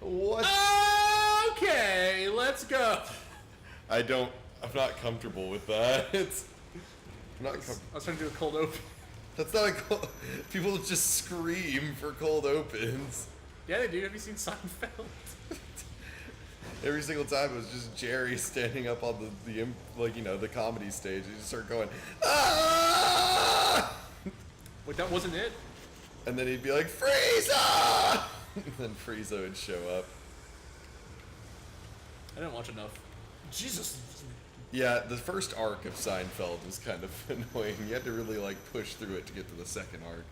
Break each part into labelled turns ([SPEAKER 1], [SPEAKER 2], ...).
[SPEAKER 1] What?
[SPEAKER 2] Okay, let's go.
[SPEAKER 1] I'm not comfortable with that. I'm not
[SPEAKER 2] I was trying to do a cold open.
[SPEAKER 1] That's not a cold... People just scream for cold opens.
[SPEAKER 2] Yeah, they do. Have you seen Seinfeld?
[SPEAKER 1] Every single time it was just Jerry standing up on the comedy stage. He just started going, ah!
[SPEAKER 2] Wait, that wasn't it?
[SPEAKER 1] And then he'd be like, Frieza! And then Frieza would show up.
[SPEAKER 2] I didn't watch enough. Jesus.
[SPEAKER 1] Yeah, the first arc of Seinfeld was kind of annoying. You had to really push through it to get to the second arc.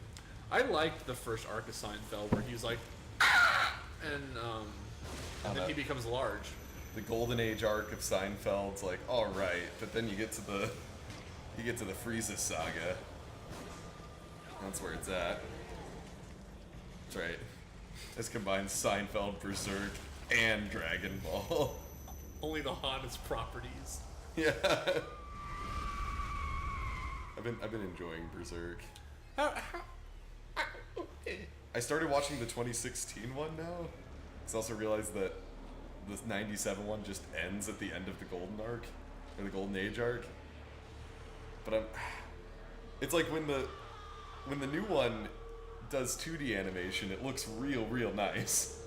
[SPEAKER 2] I liked the first arc of Seinfeld where he's like, ah! And then he becomes large.
[SPEAKER 1] The Golden Age arc of Seinfeld's like, all right, but then you get to the Frieza saga. That's where it's at. That's right. This combines Seinfeld, Berserk, and Dragon Ball.
[SPEAKER 2] Only the hottest properties.
[SPEAKER 1] Yeah. I've been enjoying Berserk. I started watching the 2016 one now. I also realized that this 97 one just ends at the end of the Golden arc, or the Golden Age arc. But it's like when the new one does 2D animation, it looks real nice.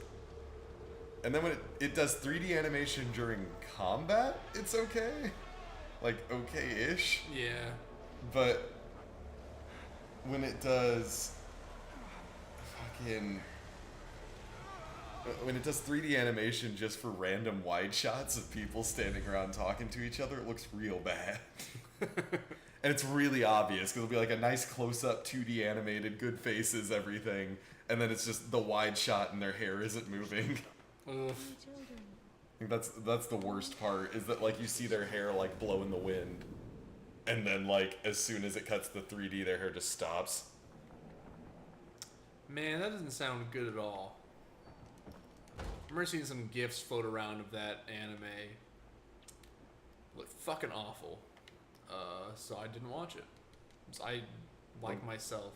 [SPEAKER 1] And then when it does 3D animation during combat, it's okay. Like, okay-ish.
[SPEAKER 2] Yeah.
[SPEAKER 1] But when it does when it does 3D animation just for random wide shots of people standing around talking to each other, it looks real bad. And it's really obvious, because it'll be like a nice close-up 2D animated, good faces, everything, and then it's just the wide shot and their hair isn't moving. I think that's the worst part, is that you see their hair blow in the wind, and then as soon as it cuts to 3D, their hair just stops.
[SPEAKER 2] Man, that doesn't sound good at all. I remember seeing some GIFs float around of that anime. Looked fucking awful. So I didn't watch it. I like myself.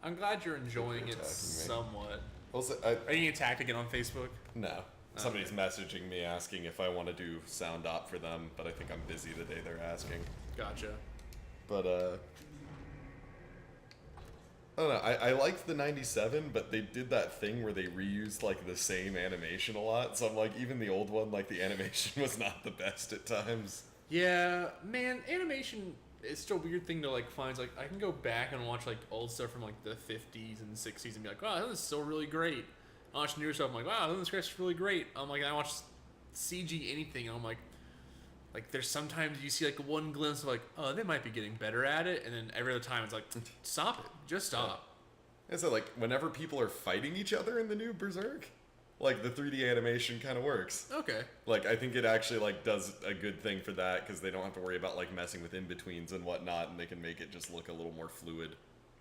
[SPEAKER 2] I'm glad you're enjoying it somewhat.
[SPEAKER 1] Also,
[SPEAKER 2] Are you getting attacked again on Facebook?
[SPEAKER 1] No. Somebody's messaging me asking if I want to do sound op for them, but I think I'm busy the day they're asking.
[SPEAKER 2] Gotcha.
[SPEAKER 1] But, I don't know. I liked the 97, but they did that thing where they reused, the same animation a lot. So I'm even the old one, the animation was not the best at times.
[SPEAKER 2] Yeah, man, animation is still a weird thing to, find. I can go back and watch, old stuff from, the 50s and 60s and be like, wow, this is still really great. I watch newer stuff, I'm like, wow, this is really great. I watch CG anything, and I'm like, there's sometimes you see, one glimpse of, oh, they might be getting better at it, and then every other time it's stop it. Just stop.
[SPEAKER 1] Yeah. And so, whenever people are fighting each other in the new Berserk, the 3D animation kind of works.
[SPEAKER 2] Okay.
[SPEAKER 1] I think it actually, does a good thing for that, because they don't have to worry about, messing with in-betweens and whatnot, and they can make it just look a little more fluid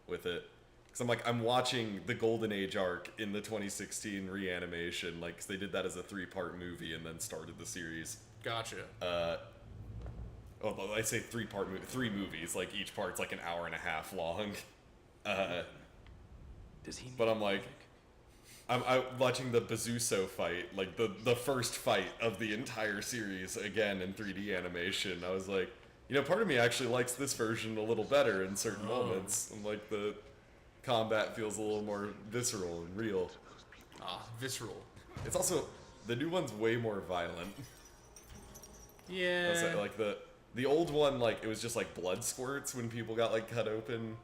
[SPEAKER 1] with it. Because I'm watching the Golden Age arc in the 2016 reanimation, because they did that as a 3-part movie and then started the series.
[SPEAKER 2] Gotcha.
[SPEAKER 1] I say 3-part movie, 3 movies, each part's an hour and a half long.
[SPEAKER 3] Does he?
[SPEAKER 1] But I'm watching the Bazuso fight, the first fight of the entire series, again in 3D animation. I was like, part of me actually likes this version a little better in certain moments. And the combat feels a little more visceral and real.
[SPEAKER 2] Visceral.
[SPEAKER 1] It's also, the new one's way more violent.
[SPEAKER 2] Yeah.
[SPEAKER 1] The old one, it was just blood squirts when people got cut open,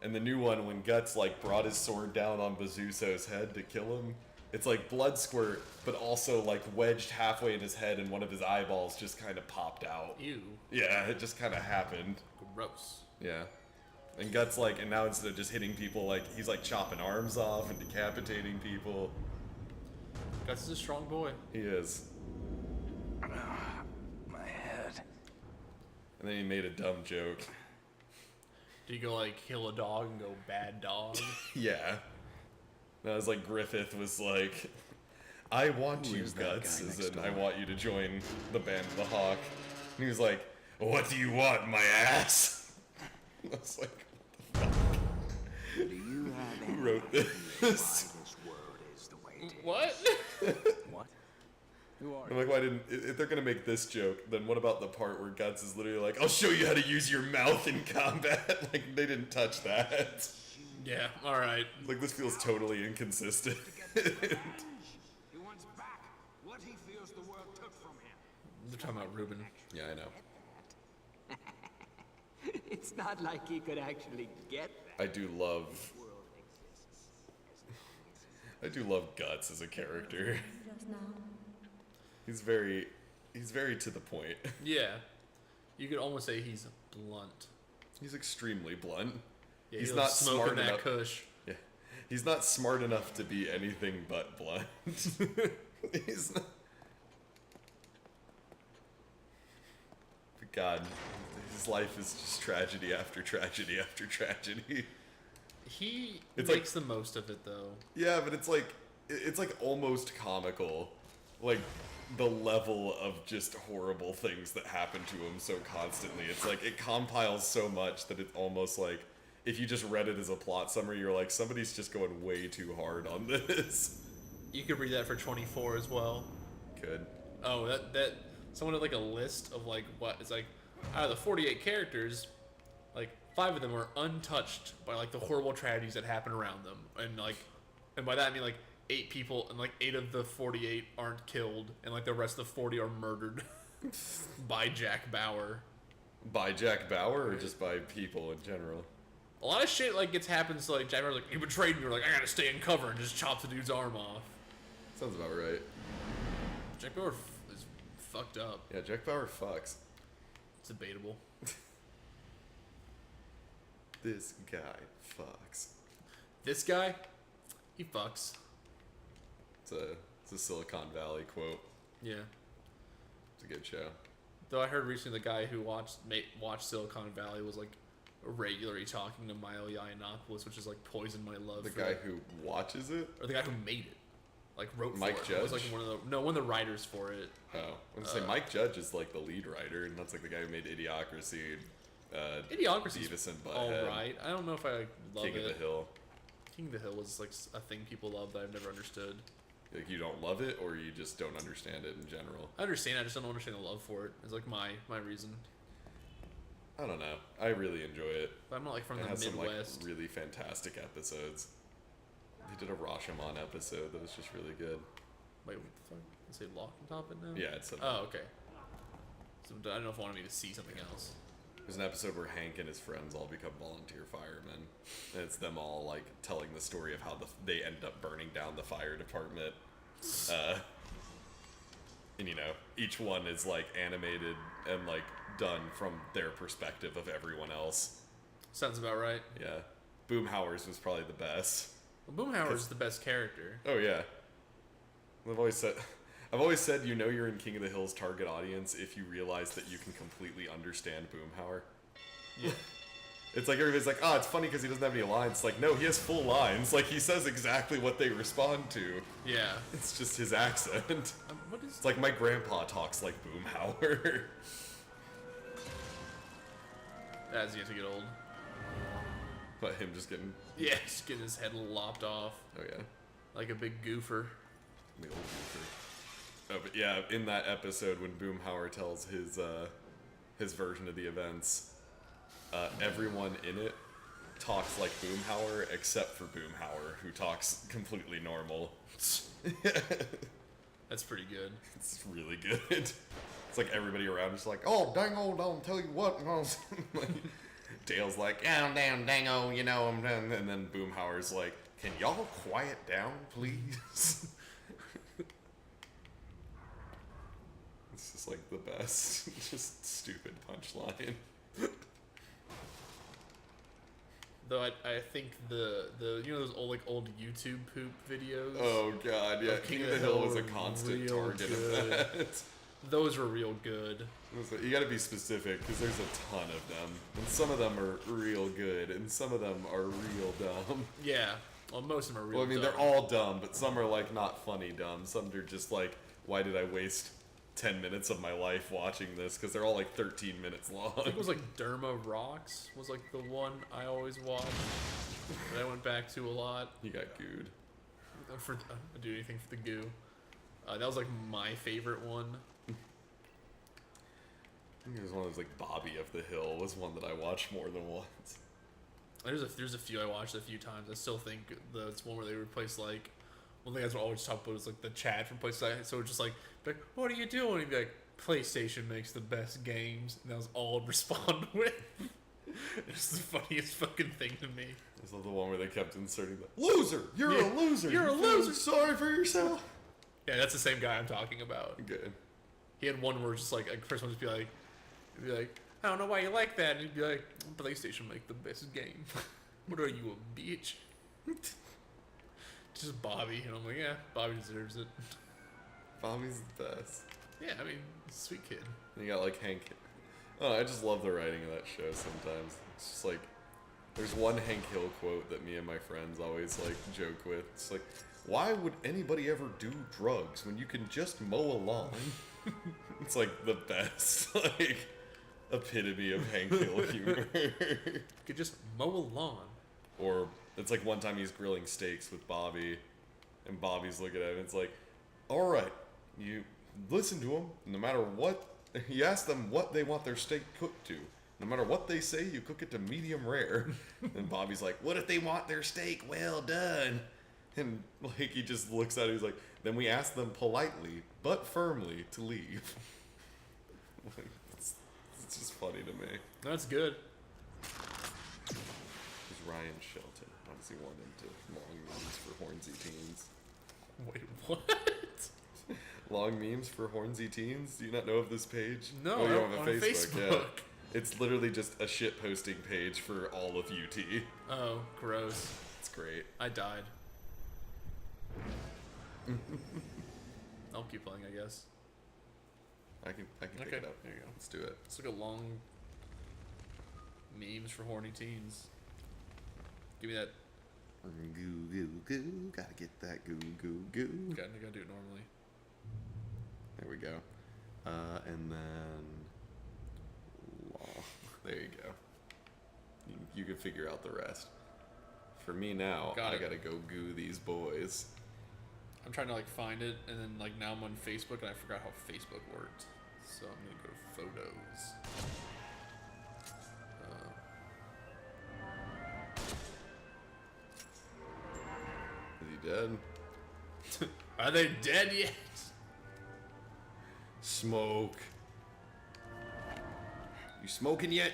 [SPEAKER 1] and the new one, when Guts brought his sword down on Bazuso's head to kill him, it's blood squirt, but also wedged halfway in his head, and one of his eyeballs just kind of popped out.
[SPEAKER 2] Ew.
[SPEAKER 1] Yeah, it just kind of happened.
[SPEAKER 2] Gross.
[SPEAKER 1] Yeah. And Guts and now instead of just hitting people, he's chopping arms off and decapitating people.
[SPEAKER 2] Guts is a strong boy.
[SPEAKER 1] He is.
[SPEAKER 3] My head.
[SPEAKER 1] And then he made a dumb joke.
[SPEAKER 2] Do you go kill a dog and go bad dog?
[SPEAKER 1] Yeah. That was Griffith was I want you, Guts, as in I want you to join the Band of the Hawk. And he was like, what do you want, my ass? I was like, what the fuck?
[SPEAKER 3] Do you have
[SPEAKER 1] Who wrote this.
[SPEAKER 3] This world is the way it is.
[SPEAKER 2] What?
[SPEAKER 3] What? Who are
[SPEAKER 1] I'm like, why didn't... If they're gonna make this joke, then what about the part where Guts is literally like, I'll show you how to use your mouth in combat? Like, they didn't touch that.
[SPEAKER 2] Yeah, alright.
[SPEAKER 1] Like, this feels totally inconsistent.
[SPEAKER 4] He wants back what he feels the world took from him.
[SPEAKER 2] They're talking about Ruben.
[SPEAKER 1] Yeah, I know.
[SPEAKER 3] It's not like he could actually get that.
[SPEAKER 1] I do love...
[SPEAKER 3] World exists.
[SPEAKER 1] I do love Guts as a character.
[SPEAKER 5] Just now.
[SPEAKER 1] He's very to the point.
[SPEAKER 2] Yeah. You could almost say he's blunt.
[SPEAKER 1] He's extremely blunt.
[SPEAKER 2] Yeah,
[SPEAKER 1] He's
[SPEAKER 2] he
[SPEAKER 1] not
[SPEAKER 2] loves smoking
[SPEAKER 1] smart
[SPEAKER 2] that
[SPEAKER 1] enough.
[SPEAKER 2] kush.
[SPEAKER 1] Yeah, he's not smart enough to be anything but blunt. He's not. But God, his life is just tragedy after tragedy after tragedy.
[SPEAKER 2] He
[SPEAKER 1] It's
[SPEAKER 2] makes the most of it, though.
[SPEAKER 1] Yeah, but it's like almost comical, like the level of just horrible things that happen to him so constantly. It's like it compiles so much that it's almost like if you just read it as a plot summary, you're like, somebody's just going way too hard on this.
[SPEAKER 2] You could read that for 24 as well.
[SPEAKER 1] Good.
[SPEAKER 2] Oh, that someone had like a list of like what it's like out of the 48 characters, like 5 of them are untouched by like the horrible tragedies that happen around them, and by that I mean like 8 people, and like 8 of the 48 aren't killed, and like the rest of the 40 are murdered by Jack Bauer.
[SPEAKER 1] By Jack Bauer or just by people in general?
[SPEAKER 2] A lot of shit like happens to like Jack Bauer's like, you betrayed me, or like I gotta stay in cover, and just chops the dude's arm off.
[SPEAKER 1] Sounds about right.
[SPEAKER 2] Jack Bauer is fucked up.
[SPEAKER 1] Yeah, Jack Bauer fucks.
[SPEAKER 2] It's debatable.
[SPEAKER 1] This guy fucks.
[SPEAKER 2] This guy, he fucks.
[SPEAKER 1] It's a Silicon Valley quote.
[SPEAKER 2] Yeah.
[SPEAKER 1] It's a good show.
[SPEAKER 2] Though I heard recently the guy who watched Silicon Valley was like regularly talking to Milo Yiannopoulos, which is like poisoned my love.
[SPEAKER 1] The
[SPEAKER 2] for
[SPEAKER 1] guy who watches it?
[SPEAKER 2] or the guy who made it, like wrote
[SPEAKER 1] Mike
[SPEAKER 2] for it. It was like
[SPEAKER 1] Judge?
[SPEAKER 2] one of the writers for it.
[SPEAKER 1] Oh, I was gonna say Mike Judge is like the lead writer, and that's like the guy who made Idiocracy.
[SPEAKER 2] Idiocracy's
[SPEAKER 1] Beavis and
[SPEAKER 2] all
[SPEAKER 1] Butthead.
[SPEAKER 2] right. I don't know if I love
[SPEAKER 1] King
[SPEAKER 2] it.
[SPEAKER 1] of the Hill.
[SPEAKER 2] King of the Hill was like a thing people love that I've never understood.
[SPEAKER 1] Like you don't love it, or you just don't understand it in general.
[SPEAKER 2] I understand. I just don't understand the love for it. It's like my reason.
[SPEAKER 1] I don't know. I really enjoy it.
[SPEAKER 2] But I'm not like from
[SPEAKER 1] It
[SPEAKER 2] the
[SPEAKER 1] has
[SPEAKER 2] Midwest.
[SPEAKER 1] some like really fantastic episodes. They did a Rashomon episode that was just really good.
[SPEAKER 2] Wait, what the fuck? Is it lock on top of it now?
[SPEAKER 1] Yeah, it's
[SPEAKER 2] Oh, okay. So I don't know if I wanted me to see something else.
[SPEAKER 1] there's an episode where Hank and his friends all become volunteer firemen, and it's them all like telling the story of how they ended up burning down the fire department. And you know, each one is like animated and like done from their perspective of everyone else.
[SPEAKER 2] Sounds about right.
[SPEAKER 1] Yeah, Boomhauer's was probably the best.
[SPEAKER 2] Well, Boomhauer's the best character.
[SPEAKER 1] Oh yeah, I've always said you know you're in King of the Hill's target audience if you realize that you can completely understand Boomhauer.
[SPEAKER 2] Yeah.
[SPEAKER 1] It's like everybody's like, oh, it's funny because he doesn't have any lines. It's like, no, he has full lines. Like he says exactly what they respond to.
[SPEAKER 2] Yeah.
[SPEAKER 1] It's just his accent.
[SPEAKER 2] What is?
[SPEAKER 1] It's like my grandpa talks like Boomhauer.
[SPEAKER 2] That's yet to get old.
[SPEAKER 1] But him just getting,
[SPEAKER 2] Yeah, just getting his head lopped off
[SPEAKER 1] oh yeah,
[SPEAKER 2] like a big goofer.
[SPEAKER 1] the old goofer. Oh, but yeah, in that episode when Boomhauer tells his version of the events, everyone in it talks like Boomhauer except for Boomhauer, who talks completely normal.
[SPEAKER 2] That's pretty good.
[SPEAKER 1] It's really good. It's like everybody around is like, oh, dango, don't tell you what. Like, Dale's like, yeah, damn, dango, you know, and then Boomhauer's like, can y'all quiet down, please? It's just like the best, just stupid punchline.
[SPEAKER 2] Though I think the you know those old YouTube poop videos.
[SPEAKER 1] Oh god, yeah,
[SPEAKER 2] Of
[SPEAKER 1] King of the Hill was a constant
[SPEAKER 2] real
[SPEAKER 1] target
[SPEAKER 2] good.
[SPEAKER 1] of that.
[SPEAKER 2] Those were real good.
[SPEAKER 1] You gotta be specific, because there's a ton of them. And some of them are real good, and some of them are real dumb.
[SPEAKER 2] Yeah. Well, most of them are real.
[SPEAKER 1] Well, I mean,
[SPEAKER 2] dumb.
[SPEAKER 1] they're all dumb, but some are, like, not funny dumb. Some are just like, why did I waste 10 minutes of my life watching this? Because they're all, like, 13 minutes long.
[SPEAKER 2] I think it was like Derma Rocks was like the one I always watched. that I went back to a lot.
[SPEAKER 1] You got gooed.
[SPEAKER 2] For I'd do anything for the goo. That was like my favorite one.
[SPEAKER 1] I think it was one of those like Bobby of the Hill was one that I watched more than once.
[SPEAKER 2] There's a few I watched a few times. I still think it's one where they replace like one thing I always talk about is like the Chad from PlayStation. So it's just like, what are you doing? He'd be like, PlayStation makes the best games, and that was all I'd respond with. It's the funniest fucking thing to me.
[SPEAKER 1] This is the one where they kept inserting the loser. You're
[SPEAKER 2] Yeah,
[SPEAKER 1] a loser.
[SPEAKER 2] you're a
[SPEAKER 1] You feel
[SPEAKER 2] loser."
[SPEAKER 1] Sorry for yourself.
[SPEAKER 2] Yeah, that's the same guy I'm talking about.
[SPEAKER 1] Good.
[SPEAKER 2] He had one where just like first one just be like, I don't know why you like that, and he'd be like, PlayStation make the best game. What are you, a bitch? Just Bobby, and I'm like, yeah, Bobby deserves it.
[SPEAKER 1] Bobby's the best.
[SPEAKER 2] Yeah, I mean, sweet kid.
[SPEAKER 1] And you got like Hank. Oh, I just love the writing of that show sometimes. It's just like, there's one Hank Hill quote that me and my friends always like joke with. It's like, why would anybody ever do drugs when you can just mow a lawn? It's like the best, like, epitome of Hank Hill humor.
[SPEAKER 2] You could just mow a lawn.
[SPEAKER 1] Or it's like one time he's grilling steaks with Bobby, and Bobby's looking at him. It's like, all right, you listen to him. No matter what, you ask them what they want their steak cooked to. No matter what they say, you cook it to medium rare. And Bobby's like, what if they want their steak well done? And like he just looks at it. He's like, then we ask them politely but firmly to leave. It's just funny to me.
[SPEAKER 2] That's good.
[SPEAKER 1] Who's Ryan Shelton? How does he want into long memes for Hornsey teens?
[SPEAKER 2] Wait, what?
[SPEAKER 1] Long memes for Hornsey teens? Do you not know of this page?
[SPEAKER 2] No,
[SPEAKER 1] oh, you don't have
[SPEAKER 2] on
[SPEAKER 1] a Facebook. Yeah.
[SPEAKER 2] Facebook.
[SPEAKER 1] It's literally just a shit posting page for all of UT.
[SPEAKER 2] Oh, gross.
[SPEAKER 1] It's great.
[SPEAKER 2] I died. I'll keep playing, I guess.
[SPEAKER 1] I can pick
[SPEAKER 2] Okay,
[SPEAKER 1] it up.
[SPEAKER 2] there you go.
[SPEAKER 1] Let's do it.
[SPEAKER 2] Let's look at long memes for horny teens. Give me that.
[SPEAKER 1] Goo goo goo. Gotta get that goo goo goo.
[SPEAKER 2] Gotta do it normally.
[SPEAKER 1] There we go. And then there you go. You can figure out the rest. For me now,
[SPEAKER 2] Got
[SPEAKER 1] I
[SPEAKER 2] it.
[SPEAKER 1] gotta go goo these boys.
[SPEAKER 2] I'm trying to like find it, and then like now I'm on Facebook, and I forgot how Facebook worked. So I'm gonna go to photos.
[SPEAKER 1] Is he dead?
[SPEAKER 2] Are they dead yet?
[SPEAKER 1] Smoke. You smoking yet?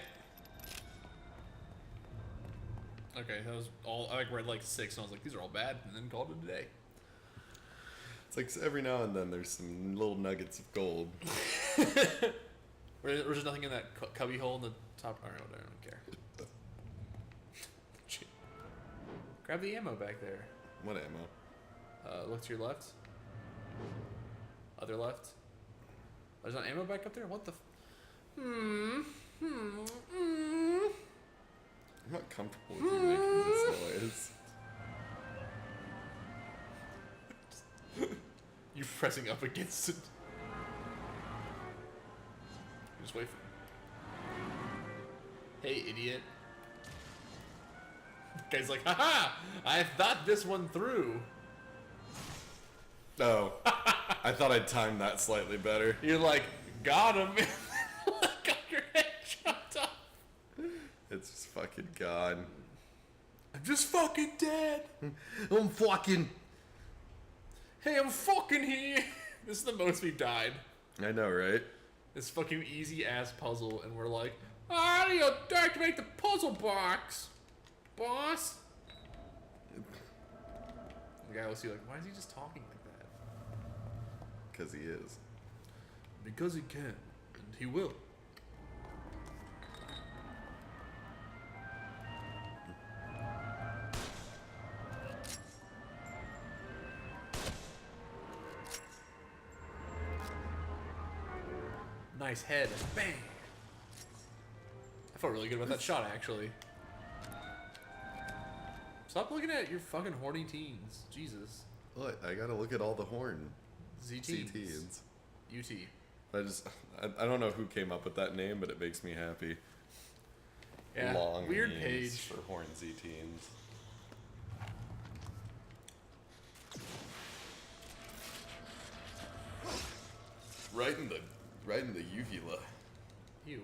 [SPEAKER 2] Okay, that was all. I like read like 6, and I was like, these are all bad, and then called it a day.
[SPEAKER 1] It's like every now and then there's some little nuggets of gold.
[SPEAKER 2] There's nothing in that cubby hole in the top. Alright, whatever, I don't care. Grab the ammo back there.
[SPEAKER 1] What ammo?
[SPEAKER 2] Look to your left. Other left. There's not ammo back up there? What the
[SPEAKER 1] I'm not comfortable with you making this noise.
[SPEAKER 2] You pressing up against it. Just wait for Hey, idiot. Guy's like, haha! I thought this one through.
[SPEAKER 1] Oh. I thought I'd timed that slightly better.
[SPEAKER 2] You're like, got him. Got your head chopped off.
[SPEAKER 1] It's just fucking gone.
[SPEAKER 2] I'm just fucking dead.
[SPEAKER 1] I'm fucking...
[SPEAKER 2] Hey, I'm fucking here. This is the most we've died.
[SPEAKER 1] I know, right?
[SPEAKER 2] This fucking easy ass puzzle, and we're like, how do you deactivate the puzzle box, boss? The guy will see like, why is he just talking like that?
[SPEAKER 1] Because he is.
[SPEAKER 2] Because he can, and he will. Nice head. Bang! I felt really good about that shot, actually. Stop looking at your fucking horny teens. Jesus.
[SPEAKER 1] Look, I gotta look at all the horn
[SPEAKER 2] Z-teens.
[SPEAKER 1] C-teens.
[SPEAKER 2] UT.
[SPEAKER 1] I don't know who came up with that name, but it makes me happy.
[SPEAKER 2] Yeah,
[SPEAKER 1] Long
[SPEAKER 2] weird
[SPEAKER 1] names
[SPEAKER 2] page.
[SPEAKER 1] for horn Z-teens. Right in the uvula.
[SPEAKER 2] Ew.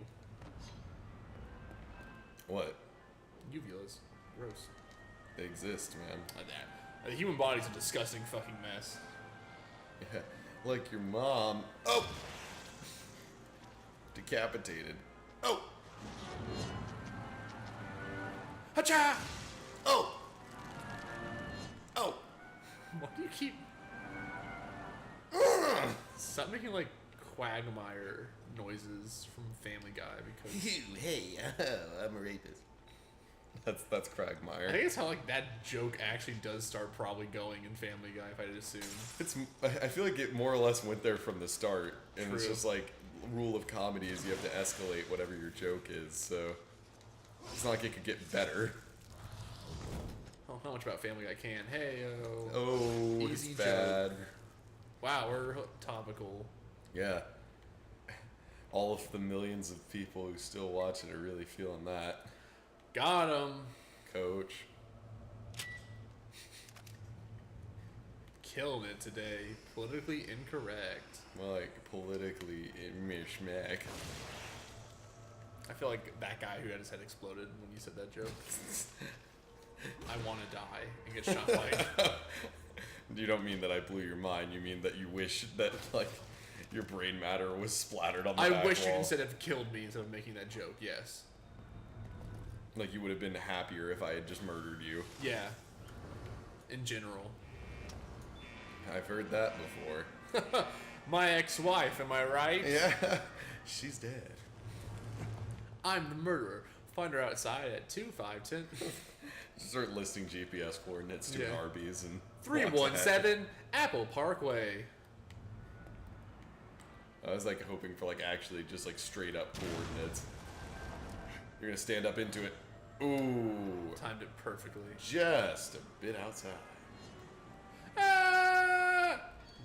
[SPEAKER 1] What?
[SPEAKER 2] Uvulas. Gross.
[SPEAKER 1] They exist, man.
[SPEAKER 2] Like that. The human body's a disgusting fucking mess.
[SPEAKER 1] Yeah. Like your mom. Oh! Decapitated. Oh!
[SPEAKER 2] Hacha!
[SPEAKER 1] Oh! Oh!
[SPEAKER 2] Why do you keep... Stop making, like, Quagmire noises from Family Guy, because...
[SPEAKER 1] Hey, I'm a rapist. That's
[SPEAKER 2] I
[SPEAKER 1] Cragmire.
[SPEAKER 2] think it's how, like, that joke actually does start probably going in Family Guy, if I had to assume.
[SPEAKER 1] I feel like it more or less went there from the start, and it's
[SPEAKER 2] True.
[SPEAKER 1] just like rule of comedy is you have to escalate whatever your joke is. So it's not like it could get better.
[SPEAKER 2] Oh, how much about Family Guy can? Hey,
[SPEAKER 1] Oh,
[SPEAKER 2] Easy
[SPEAKER 1] it's bad.
[SPEAKER 2] Wow, we're topical.
[SPEAKER 1] Yeah. All of the millions of people who still watch it are really feeling that.
[SPEAKER 2] Got him.
[SPEAKER 1] Coach.
[SPEAKER 2] Killing it today. Politically incorrect.
[SPEAKER 1] Well, like politically mishmack.
[SPEAKER 2] I feel like that guy who had his head exploded when you said that joke. I want to die and get shot by.
[SPEAKER 1] You don't mean that I blew your mind. You mean that you wish that like your brain matter was splattered on the back
[SPEAKER 2] I wish you
[SPEAKER 1] wall.
[SPEAKER 2] instead have killed me instead of making that joke. Yes.
[SPEAKER 1] Like you would have been happier if I had just murdered you.
[SPEAKER 2] Yeah. In general.
[SPEAKER 1] I've heard that before.
[SPEAKER 2] My ex-wife, am I right?
[SPEAKER 1] Yeah, she's dead.
[SPEAKER 2] I'm the murderer. Find her outside at 2-5-10.
[SPEAKER 1] Start listing GPS coordinates to an
[SPEAKER 2] Yeah.
[SPEAKER 1] Arby's and
[SPEAKER 2] 317 Apple Parkway.
[SPEAKER 1] I was like hoping for like actually just like straight up coordinates. You're gonna stand up into it. Ooh,
[SPEAKER 2] Timed it perfectly.
[SPEAKER 1] just a bit outside.
[SPEAKER 2] Ah!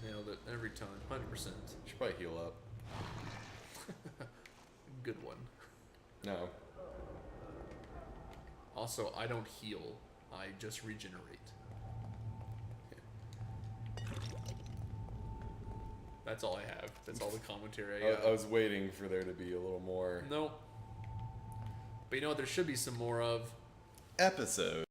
[SPEAKER 2] Nailed it every time. 100%.
[SPEAKER 1] Should probably heal up.
[SPEAKER 2] Good one.
[SPEAKER 1] No.
[SPEAKER 2] Also, I don't heal. I just regenerate. That's all I have. That's all the commentary I got.
[SPEAKER 1] I was waiting for there to be a little more
[SPEAKER 2] No. But you know what there should be some more of?
[SPEAKER 1] episode.